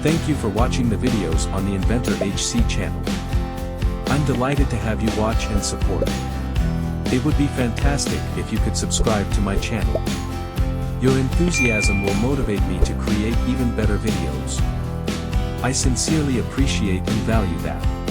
Thank you for watching the videos on the Inventor HC channel. I'm delighted to have you watch and support. It would be fantastic if you could subscribe to my channel. Your enthusiasm will motivate me to create even better videos. I sincerely appreciate and value that.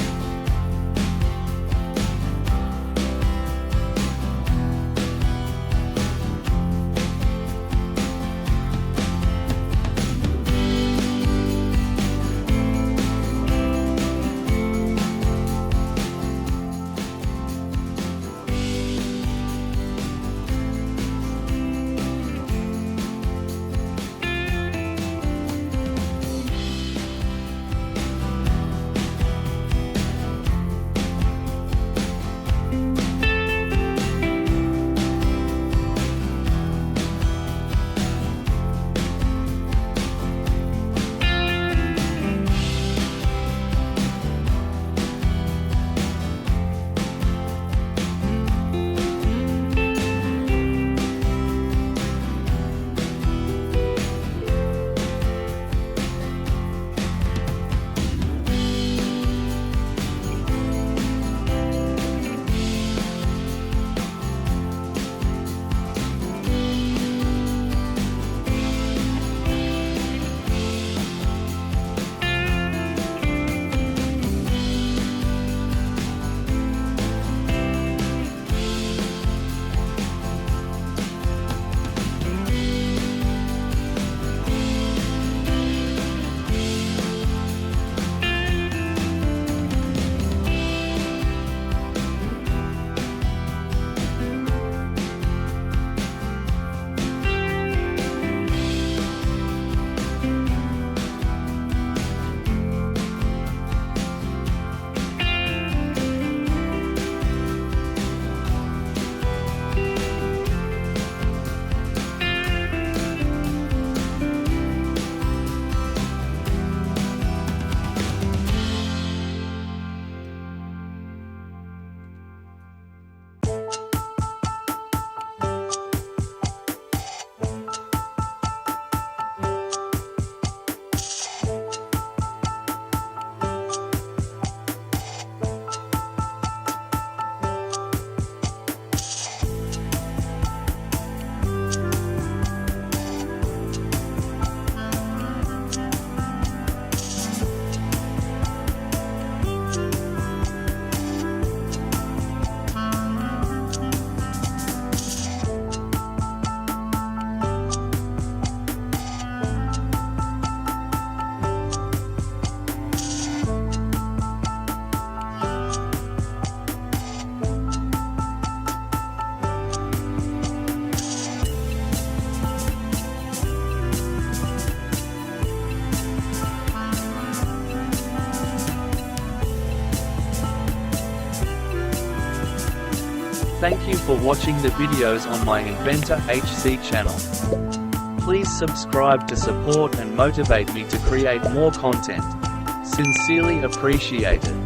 Thank you for watching the videos on my Inventor HC channel. Please subscribe to support and motivate me to create more content. Sincerely appreciated.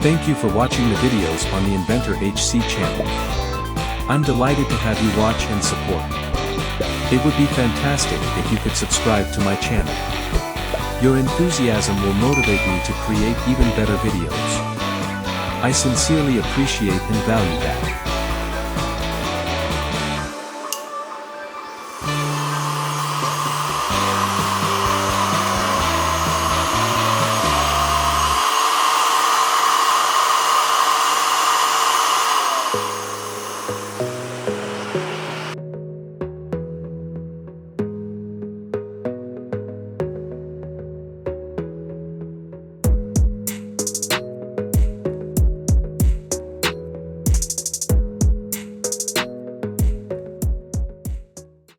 Thank you for watching the videos on the Inventor HC channel. I'm delighted to have you watch and support. It would be fantastic if you could subscribe to my channel. Your enthusiasm will motivate me to create even better videos. I sincerely appreciate and value that.